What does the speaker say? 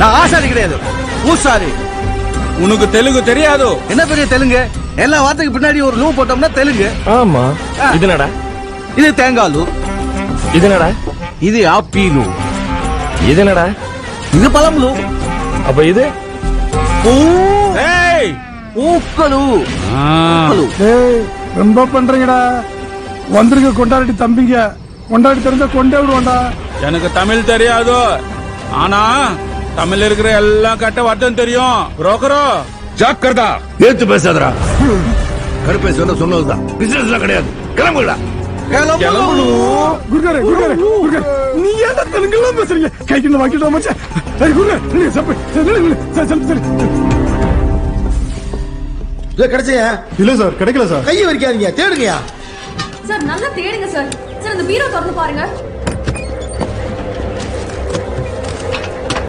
நான் ஆசாரி கிடையாது, பூசாரி. உனக்கு தெலுங்கு தெரியாது? என்ன பெரிய தெலுங்கு? எல்லா வார்த்தைக்கு பின்னாடி ஒரு லூ போட்டோம்னா தெலுங்கு. ஆமா. இது என்னடா? இது தேங்காலு. இது என்னடா? இது ஆப்பிளு. இது என்னடா? இது பழம்லு. அப்ப இது ஏய் ஊக்கலு. ரொம்ப பண்றீங்கடா. வந்திருக்க கொண்டாடி தம்பிங்க, கொண்டாடி தெரிஞ்ச கொண்டே விடுவாண்டா. எனக்கு தமிழ் தெரியாது, ஆனா தமிழ் இருக்கிற எல்லாம் கட்ட வார்த்தை தெரியும். புரோக்கரோ ஜாக்கிரதா, ஏத்து பேசாதடா. கருப்பை சொன்னதுதான், பிசினஸ்லாம் கிடையாது. கிளம்புடா. குருகாரே குருகாரே குருகாரே, நீ ஏன்டா தெலுங்குலாம் பேசுறீங்க? கைக்கு வாங்கிட்டு மச்சான். குருகாரே நீங்க சரி. இல்ல கிடைச்சயா? இல்ல சார், கிடைக்கல சார். கையை வரிக்காதீங்க, தேடுங்கயா. சார் நல்லா தேடுங்க சார். சார் இந்த பீரோ திறந்து பாருங்க.